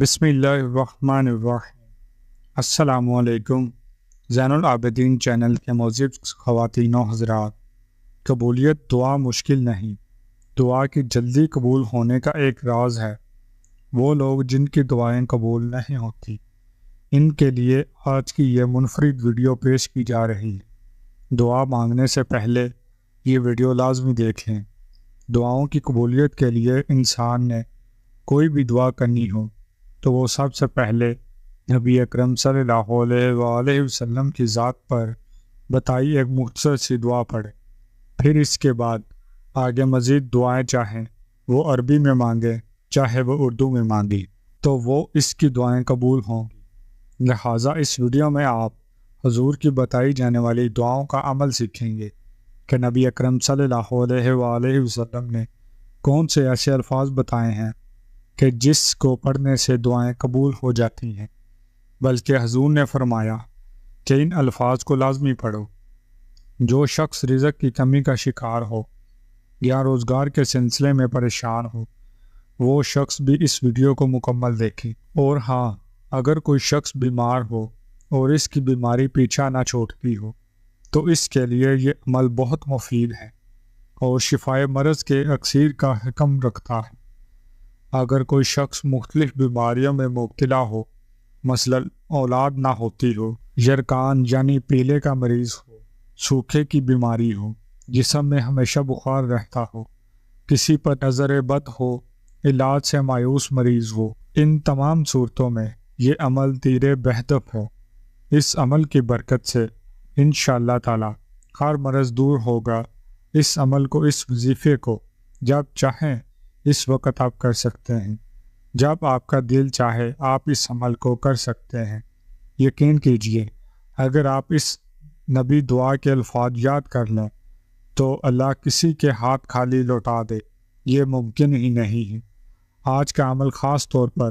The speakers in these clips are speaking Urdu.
بسم اللہ الرحمن الرحیم۔ السلام علیکم۔ زین العابدین چینل کے معزز خواتین و حضرات، قبولیت دعا مشکل نہیں، دعا کی جلدی قبول ہونے کا ایک راز ہے۔ وہ لوگ جن کی دعائیں قبول نہیں ہوتی، ان کے لیے آج کی یہ منفرد ویڈیو پیش کی جا رہی ہے۔ دعا مانگنے سے پہلے یہ ویڈیو لازمی دیکھ لیں۔ دعاؤں کی قبولیت کے لیے انسان نے کوئی بھی دعا کرنی ہو تو وہ سب سے پہلے نبی اکرم صلی اللہ علیہ وآلہ وسلم کی ذات پر بتائی ایک مختصر سی دعا پڑھے، پھر اس کے بعد آگے مزید دعائیں چاہیں وہ عربی میں مانگے چاہے وہ اردو میں مانگی تو وہ اس کی دعائیں قبول ہوں گی۔ لہٰذا اس ویڈیو میں آپ حضور کی بتائی جانے والی دعاؤں کا عمل سیکھیں گے کہ نبی اکرم صلی اللہ علیہ وآلہ وسلم نے کون سے ایسے الفاظ بتائے ہیں کہ جس کو پڑھنے سے دعائیں قبول ہو جاتی ہیں، بلکہ حضور نے فرمایا کہ ان الفاظ کو لازمی پڑھو۔ جو شخص رزق کی کمی کا شکار ہو یا روزگار کے سلسلے میں پریشان ہو، وہ شخص بھی اس ویڈیو کو مکمل دیکھیں۔ اور ہاں، اگر کوئی شخص بیمار ہو اور اس کی بیماری پیچھا نہ چھوڑتی ہو تو اس کے لیے یہ عمل بہت مفید ہے اور شفائے مرض کے اکثیر کا حکم رکھتا ہے۔ اگر کوئی شخص مختلف بیماریوں میں مبتلا ہو، مثلاً اولاد نہ ہوتی ہو، یرکان یعنی پیلے کا مریض ہو، سوکھے کی بیماری ہو، جسم میں ہمیشہ بخار رہتا ہو، کسی پر نظر بد ہو، علاج سے مایوس مریض ہو، ان تمام صورتوں میں یہ عمل تیر بہدف ہے۔ اس عمل کی برکت سے انشاءاللہ تعالی ہر مرض دور ہوگا۔ اس عمل کو، اس وظیفے کو جب چاہیں اس وقت آپ کر سکتے ہیں، جب آپ کا دل چاہے آپ اس عمل کو کر سکتے ہیں۔ یقین کیجئے، اگر آپ اس نبی دعا کے الفاظ یاد کر لیں تو اللہ کسی کے ہاتھ خالی لوٹا دے، یہ ممکن ہی نہیں ہے۔ آج کا عمل خاص طور پر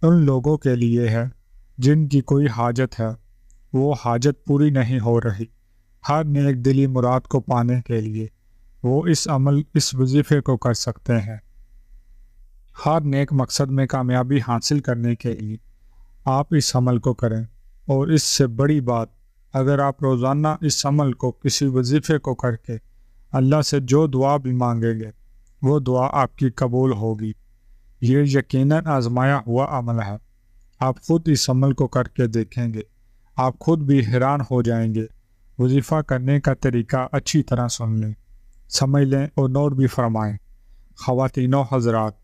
ان لوگوں کے لیے ہے جن کی کوئی حاجت ہے، وہ حاجت پوری نہیں ہو رہی، ہر نیک دلی مراد کو پانے کے لیے وہ اس وظیفے کو کر سکتے ہیں۔ ہر نیک مقصد میں کامیابی حاصل کرنے کے لیے آپ اس عمل کو کریں، اور اس سے بڑی بات، اگر آپ روزانہ اس عمل کو، کسی وظیفے کو کر کے اللہ سے جو دعا بھی مانگیں گے وہ دعا آپ کی قبول ہوگی۔ یہ یقیناً آزمایا ہوا عمل ہے۔ آپ خود اس عمل کو کر کے دیکھیں گے، آپ خود بھی حیران ہو جائیں گے۔ وظیفہ کرنے کا طریقہ اچھی طرح سن لیں، سمجھ لیں اور نوٹ بھی فرمائیں۔ خواتین و حضرات،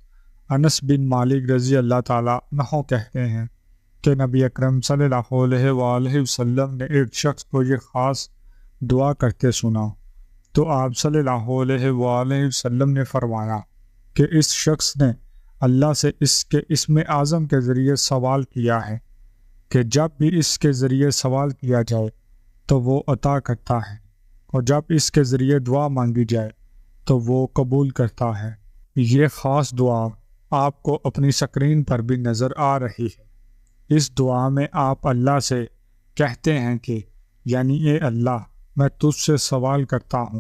انس بن مالک رضی اللہ تعالیٰ عنہ کہتے ہیں کہ نبی اکرم صلی اللہ علیہ وآلہ وسلم نے ایک شخص کو یہ خاص دعا کرتے سنا تو آپ صلی اللہ علیہ وآلہ وسلم نے فرمایا کہ اس شخص نے اللہ سے اس کے اسم اعظم کے ذریعے سوال کیا ہے کہ جب بھی اس کے ذریعے سوال کیا جائے تو وہ عطا کرتا ہے، اور جب اس کے ذریعے دعا مانگی جائے تو وہ قبول کرتا ہے۔ یہ خاص دعا آپ کو اپنی سکرین پر بھی نظر آ رہی ہے۔ اس دعا میں آپ اللہ سے کہتے ہیں کہ یعنی اے اللہ، میں تجھ سے سوال کرتا ہوں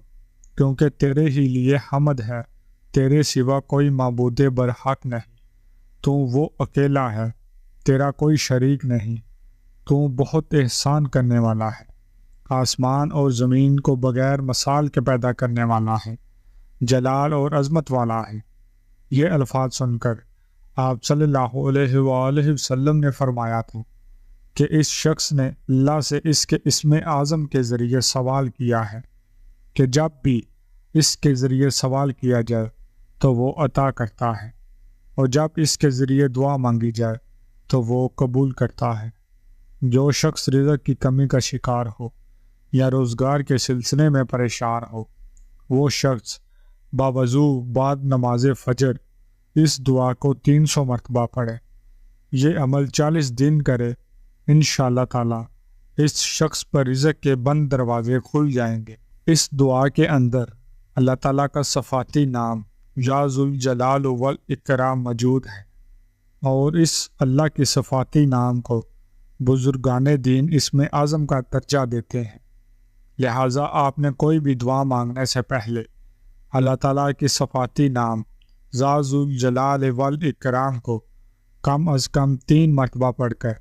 کیونکہ تیرے ہی لیے حمد ہے، تیرے سوا کوئی معبود برحق نہیں، تو وہ اکیلا ہے، تیرا کوئی شریک نہیں، تو بہت احسان کرنے والا ہے، آسمان اور زمین کو بغیر مثال کے پیدا کرنے والا ہے، جلال اور عظمت والا ہے۔ یہ الفاظ سن کر آپ صلی اللہ علیہ وآلہ وسلم نے فرمایا تھا کہ اس شخص نے اللہ سے اس کے اسم اعظم کے ذریعے سوال کیا ہے کہ جب بھی اس کے ذریعے سوال کیا جائے تو وہ عطا کرتا ہے، اور جب اس کے ذریعے دعا مانگی جائے تو وہ قبول کرتا ہے۔ جو شخص رزق کی کمی کا شکار ہو یا روزگار کے سلسلے میں پریشان ہو، وہ شخص باوضو بعد نماز فجر اس دعا کو 300 مرتبہ پڑھے۔ یہ عمل 40 دن کرے، انشاءاللہ تعالی اس شخص پر رزق کے بند دروازے کھل جائیں گے۔ اس دعا کے اندر اللہ تعالیٰ کا صفاتی نام یا ذوالجلال والاکرام موجود ہے، اور اس اللہ کے صفاتی نام کو بزرگان دین اسم اعظم کا درجہ دیتے ہیں۔ لہٰذا آپ نے کوئی بھی دعا مانگنے سے پہلے اللہ تعالیٰ کے صفاتی نام ذا ذوالجلال والاکرام کو کم از کم 3 مرتبہ پڑھ کر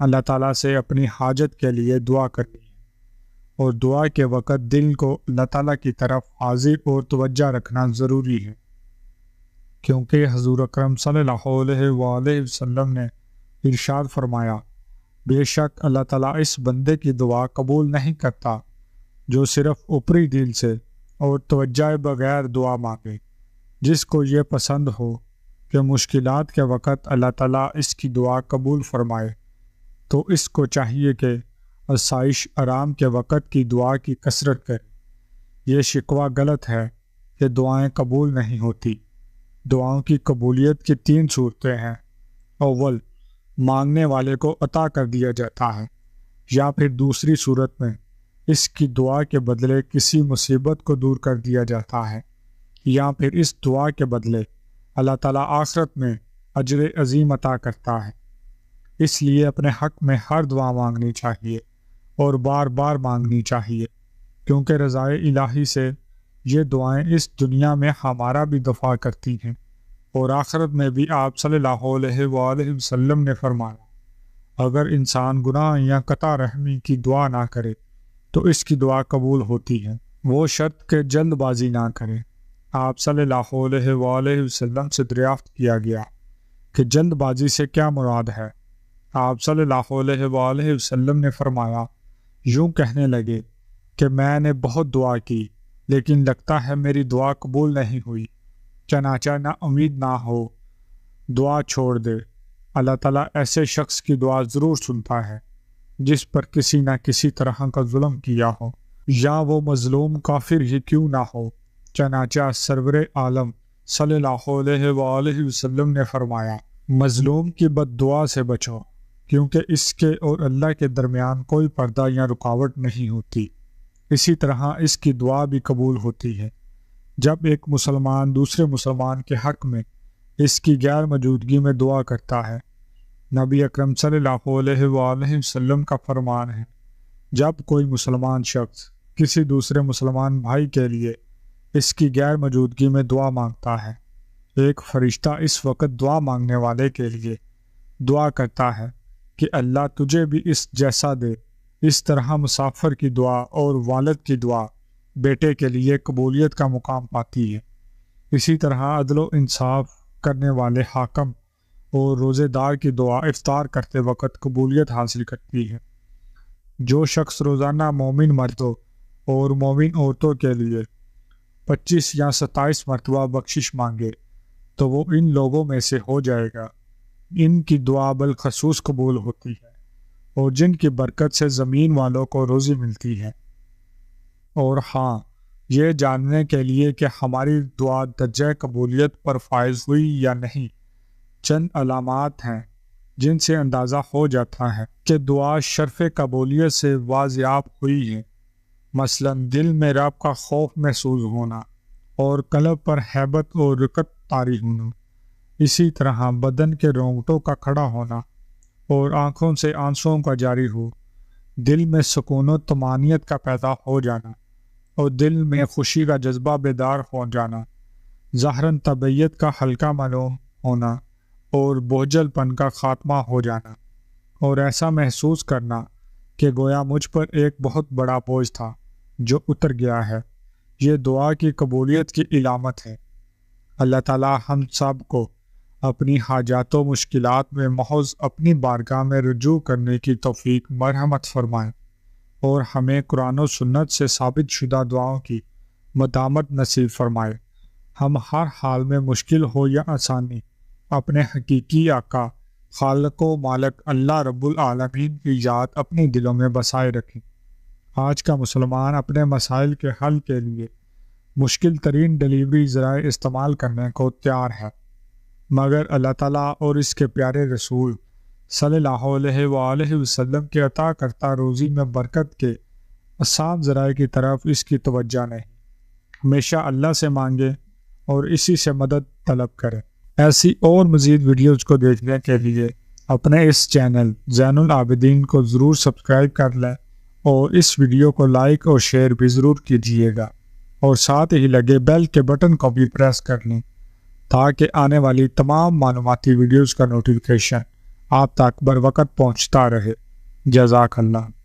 اللہ تعالیٰ سے اپنی حاجت کے لیے دعا کرنی ہے، اور دعا کے وقت دل کو اللہ تعالیٰ کی طرف حاضر اور توجہ رکھنا ضروری ہے، کیونکہ حضور اکرم صلی اللہ علیہ وآلہ وسلم نے ارشاد فرمایا، بے شک اللہ تعالیٰ اس بندے کی دعا قبول نہیں کرتا جو صرف اوپری دل سے اور توجہ بغیر دعا مانگے۔ جس کو یہ پسند ہو کہ مشکلات کے وقت اللہ تعالیٰ اس کی دعا قبول فرمائے، تو اس کو چاہیے کہ آسائش آرام کے وقت کی دعا کی کثرت کرے۔ یہ شکوہ غلط ہے کہ دعائیں قبول نہیں ہوتی۔ دعاؤں کی قبولیت کی 3 صورتیں ہیں۔ اول، مانگنے والے کو عطا کر دیا جاتا ہے، یا پھر دوسری صورت میں اس کی دعا کے بدلے کسی مصیبت کو دور کر دیا جاتا ہے، یا پھر اس دعا کے بدلے اللہ تعالیٰ آخرت میں اجر عظیم عطا کرتا ہے۔ اس لیے اپنے حق میں ہر دعا مانگنی چاہیے اور بار بار مانگنی چاہیے، کیونکہ رضائے الہی سے یہ دعائیں اس دنیا میں ہمارا بھی دفاع کرتی ہیں، اور آخرت میں بھی۔ آپ صلی اللہ علیہ وآلہ وسلم نے فرمایا، اگر انسان گناہ یا قطع رحمی کی دعا نہ کرے تو اس کی دعا قبول ہوتی ہے۔ وہ شرط کہ جلد بازی نہ کرے۔ آپ صلی اللہ علیہ وآلہ وسلم سے دریافت کیا گیا کہ جلد بازی سے کیا مراد ہے؟ آپ صلی اللہ علیہ وآلہ وسلم نے فرمایا، یوں کہنے لگے کہ میں نے بہت دعا کی لیکن لگتا ہے میری دعا قبول نہیں ہوئی، چنانچہ نا امید نہ ہو، دعا چھوڑ دے۔ اللہ تعالیٰ ایسے شخص کی دعا ضرور سنتا ہے جس پر کسی نہ کسی طرح کا ظلم کیا ہو، یا وہ مظلوم کافر ہی کیوں نہ ہو۔ چنانچہ سرور عالم صلی اللہ علیہ وآلہ وسلم نے فرمایا، مظلوم کی بد دعا سے بچو، کیونکہ اس کے اور اللہ کے درمیان کوئی پردہ یا رکاوٹ نہیں ہوتی۔ اسی طرح اس کی دعا بھی قبول ہوتی ہے۔ جب ایک مسلمان دوسرے مسلمان کے حق میں اس کی غیر موجودگی میں دعا کرتا ہے، نبی اکرم صلی اللہ علیہ وآلہ وسلم کا فرمان ہے، جب کوئی مسلمان شخص کسی دوسرے مسلمان بھائی کے لیے اس کی غیر موجودگی میں دعا مانگتا ہے، ایک فرشتہ اس وقت دعا مانگنے والے کے لیے دعا کرتا ہے کہ اللہ تجھے بھی اس جیسا دے۔ اس طرح مسافر کی دعا اور والد کی دعا بیٹے کے لیے قبولیت کا مقام پاتی ہے۔ اسی طرح عدل و انصاف کرنے والے حاکم اور روزے دار کی دعا افطار کرتے وقت قبولیت حاصل کرتی ہے۔ جو شخص روزانہ مومن مردوں اور مومن عورتوں کے لیے 25 یا 27 مرتبہ بخشش مانگے تو وہ ان لوگوں میں سے ہو جائے گا۔ ان کی دعا بالخصوص قبول ہوتی ہے، اور جن کی برکت سے زمین والوں کو روزی ملتی ہے۔ اور ہاں، یہ جاننے کے لیے کہ ہماری دعا درجہ قبولیت پر فائز ہوئی یا نہیں، چند علامات ہیں جن سے اندازہ ہو جاتا ہے کہ دعا شرف قبولیت سے واضح ہوئی ہے۔ مثلاً دل میں رب کا خوف محسوس ہونا، اور قلب پر ہیبت اور رقت طاری ہونا۔ اسی طرح بدن کے رونگٹوں کا کھڑا ہونا اور آنکھوں سے آنسوؤں کا جاری ہو، دل میں سکون و طمانینت کا پیدا ہو جانا، اور دل میں خوشی کا جذبہ بیدار ہو جانا، ظاہراً طبیعت کا ہلکا معلوم ہونا اور بوجھل پن کا خاتمہ ہو جانا، اور ایسا محسوس کرنا کہ گویا مجھ پر ایک بہت بڑا بوجھ تھا جو اتر گیا ہے۔ یہ دعا کی قبولیت کی علامت ہے۔ اللہ تعالیٰ ہم سب کو اپنی حاجات و مشکلات میں محض اپنی بارگاہ میں رجوع کرنے کی توفیق مرحمت فرمائے، اور ہمیں قرآن و سنت سے ثابت شدہ دعاؤں کی مدامت نصیب فرمائے۔ ہم ہر حال میں مشکل ہو یا آسانی اپنے حقیقی آقا خالق و مالک اللہ رب العالمین کی یاد اپنے دلوں میں بسائے رکھیں۔ آج کا مسلمان اپنے مسائل کے حل کے لیے مشکل ترین ڈیلیوری ذرائع استعمال کرنے کو تیار ہے، مگر اللہ تعالیٰ اور اس کے پیارے رسول صلی اللہ علیہ وآلہ وسلم کے عطا کرتا روزی میں برکت کے آسان ذرائع کی طرف اس کی توجہ نہیں۔ ہمیشہ اللہ سے مانگے اور اسی سے مدد طلب کریں۔ ایسی اور مزید ویڈیوز کو دیکھنے کے لیے اپنے اس چینل زین العابدین کو ضرور سبسکرائب کر لیں، اور اس ویڈیو کو لائک اور شیئر بھی ضرور کیجیے گا، اور ساتھ ہی لگے بیل کے بٹن کو بھی پریس کر لیں تاکہ آنے والی تمام معلوماتی ویڈیوز کا نوٹیفیکیشن آپ تک بر وقت پہنچتا رہے۔ جزاک اللہ۔